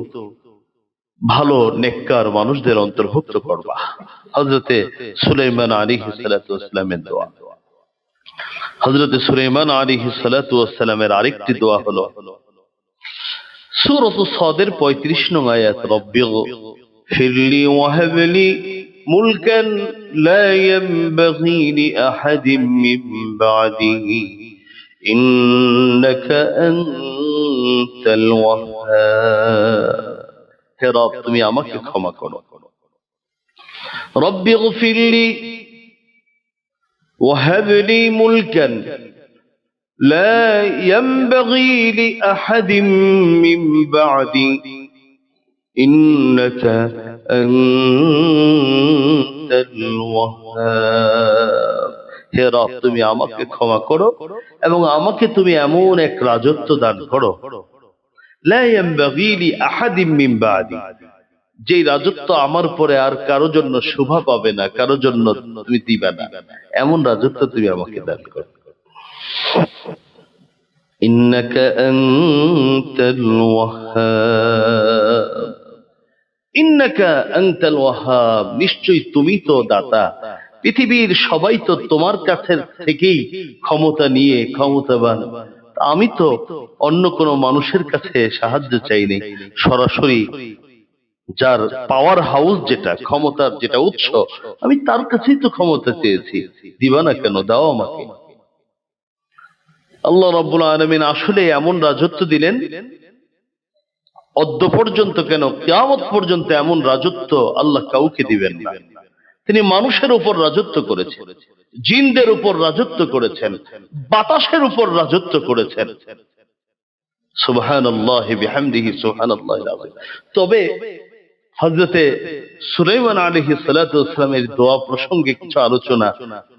ভালো নেককার মানুষদের অন্তর্ভুক্ত করবা। হযরতে সুলাইমান আলাইহিস সালাতু ওয়াস সালামের দোয়া। হযরতে সুলাইমান আলাইহিস সালাতু ওয়াস সালামের আরেকটি দোয়া হলো সূরা সাদের 35 নং আয়াত, রব্বিগফিরলি ওয়াহাবলি মুলকান লা ইয়ানবাগি লিআহাদিন মিন বা'দি ইন্নাকা আনতাল ওয়াহ্হাব, হে রব তুমি আমাকে ক্ষমা করো। রব্বিগফিরলি ওয়াহাবলি মুলকান لا ينبغي لأحد من بعدي إنك أنت الوهاب, হে রব তুমি আমাকে ক্ষমা করো এবং আমাকে তুমি এমন এক রাজত্ব দান করো, لا ينبغي لأحد من بعدي, যে রাজত্ব আমার পরে আর কারো জন্য শোভা পাবে না, কারো জন্য তুমি দিবা না, এমন রাজত্ব তুমি আমাকে দান করো। ইন্নাকা আনতাল ওয়াহ্হাব, ইন্নাকা আনতাল ওয়াহ্হাব, নিশ্চয়ই তুমি তো দাতা। পৃথিবীর সবাই তো তোমার কাছে থেকেই ক্ষমতা নিয়ে ক্ষমতাবান, আমি তো অন্য কোনো মানুষের কাছে সাহায্য চাইনি, সরাসরি যার পাওয়ার হাউস, যেটা ক্ষমতার যেটা উৎস, আমি তার কাছেই তো ক্ষমতা চেয়েছি, দিবা না কেন, দাও আমাকে। আল্লাহ রাব্বুল আলামিন আসলে এমন রাজত্ব দিলেন, অদ্য পর্যন্ত কেন কিয়ামত পর্যন্ত এমন রাজত্ব আল্লাহ কাউকে দিবেন না। তিনি মানুষের উপর রাজত্ব করেছেন, জিনদের উপর রাজত্ব করেছেন, বাতাসের উপর রাজত্ব করেছেন। সুবহানাল্লাহি বিহামদিহি সুবহানাল্লাহিল আযীম। তবে হযরতে সুলাইমান আলাইহিস সালাতু ওয়াস সালামের দোয়া প্রসঙ্গে কিছু আলোচনা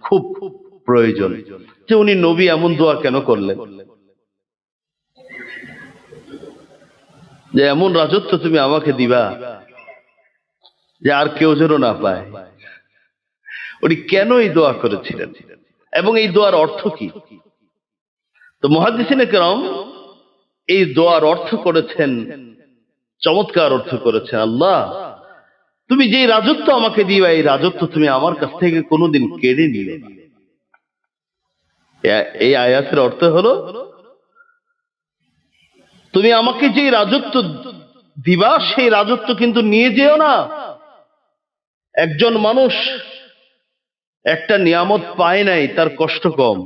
খুব প্রয়োজন, যে উনি নবী এমন দোয়া কেন করলেন, যে এমন রাজত্ব তুমি আমাকে দিবা যে আর কেউ যেন না পায়। উনি কেন এই দোয়া করেছিলেন এবং এই দোয়ার অর্থ কি? তো মুহাদ্দিসিনে কেরাম এই দোয়ার অর্থ করেছেন, চমৎকার অর্থ করেছেন, আল্লাহ তুমি যে রাজত্ব আমাকে দিবা, এই রাজত্ব তুমি আমার কাছ থেকে কোনোদিন কেড়ে নিও না। এই আয়াতের অর্থ হলো, তুমি আমাকে যে রাজত্ব দিবা সেই রাজত্ব কিন্তু নিয়ে যেও না। একজন মানুষ একটা নিয়ামত পায় নাই, তার কষ্ট কম,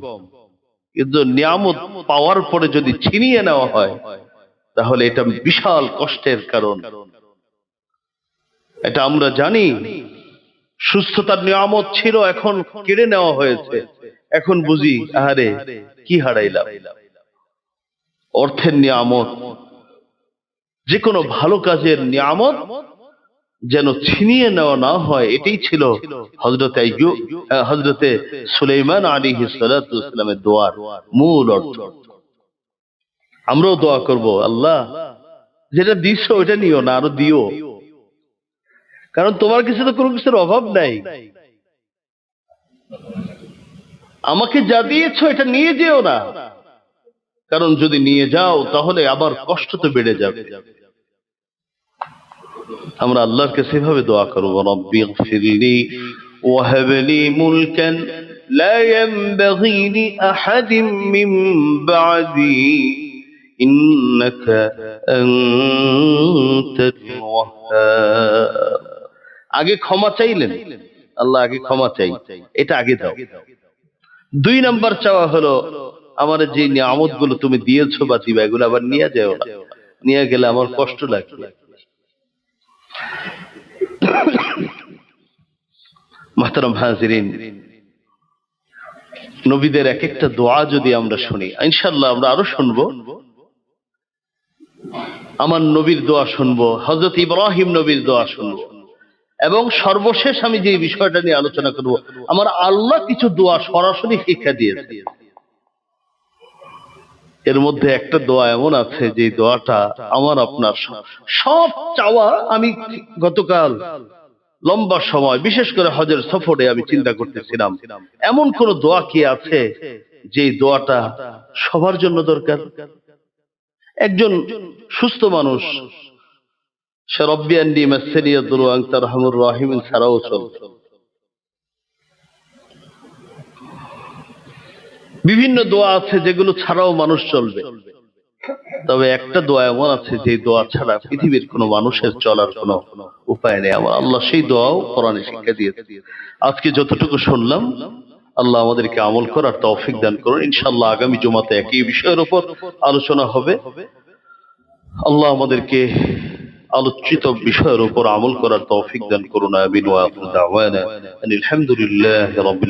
কিন্তু নিয়ামত পাওয়ার পরে যদি ছিনিয়ে নেওয়া হয় তাহলে এটা বিশাল কষ্টের কারণ। এটা আমরা জানি। সুস্থতার নিয়ামত ছিল, এখন কেড়ে নেওয়া হয়েছে, এখন বুঝি আহারে কি হারাইলাম। অর্থের নিয়ামত, যে কোনো ভালো কাজের নিয়ামত যেন ছিনিয়ে নেওয়া না হয়, এটাই ছিল হযরতে সুলাইমান আলাইহিস সালাতু ওয়াস সালামের দোয়ার মূল অর্থ। আমরাও দোয়া করব, আল্লাহ যেটা দিছো ওইটা নিও না, আরো দিও, কারণ তোমার কাছে তো কোনো কিছুর অভাব নাই। আমাকে যা দিয়েছো এটা নিয়ে যেও না, কারণ যদি নিয়ে যাও তাহলে আবার কষ্ট তো বেড়ে যাবে। আমরা আল্লাহর কাছে এভাবে দোয়া করব, রব্বি গফিরলি ওয়াহাব লি মুলকান লা ইয়ানবাগি লিআহাদিন মিন বা'দি ইন্নাকা আনতাল ওয়াহ্হাব। আগে ক্ষমা চাইলেন, আল্লাহ আগে ক্ষমা চাই, এটা আগে দাও। 2 নাম্বার চাওয়া হলো, আমার যে নিয়ামত গুলো তুমি দিয়েছো বা দিবা এগুলো আবার নিয়ে যাও না, নিয়ে গেলে আমার কষ্ট লাগবে। মুহতারাম হাজিরিন, নবীদের এক একটা দোয়া যদি আমরা শুনি, ইনশাআল্লাহ আমরা আরো শুনবো। আমার নবীর দোয়া শুনবো, হযরত ইব্রাহিম নবীর দোয়া শুনবো, এবং সর্বশেষ আমি যে বিষয়টা নিয়ে আলোচনা করব, আমার আল্লাহ কিছু দোয়া সরাসরি শিক্ষা দিয়েছে। এর মধ্যে একটা দোয়া এমন আছে যে দোয়াটা আমার আপনার সব চাওয়া, আমি গতকাল লম্বা সময় বিশেষ করে হজের সফরে আমি চিন্তা করতেছিলাম, এমন কোন দোয়া কি আছে যে দোয়াটা সবার জন্য দরকার। একজন সুস্থ মানুষ সে রব্বি আন্নি মাসসানিয়া দুরু ওয়া আনতা আরহামুর রাহিমিন ছাড়াও চলবে। বিভিন্ন দোয়া আছে যেগুলো ছাড়াও মানুষ চলবে, তবে একটা দোয়া এমন আছে যে দোয়া ছাড়া পৃথিবীর কোনো মানুষের চলার কোনো উপায় নেই। আমার আল্লাহ সেই দোয়াও কোরআনে শিক্ষা দিয়েছে। আজকে যতটুকু শুনলাম, আল্লাহ আমাদেরকে আমল করার তৌফিক দান করুন। ইনশাআল্লাহ আগামী জুমাতে একই বিষয়ের উপর আলোচনা হবে। আল্লাহ আমাদেরকে আলোচিত বিষয়ের উপর আমল করার তৌফিক দান করুন। আমিন ওয়া আখিরু দাওয়ানা আলহামদুলিল্লাহি রাব্বিল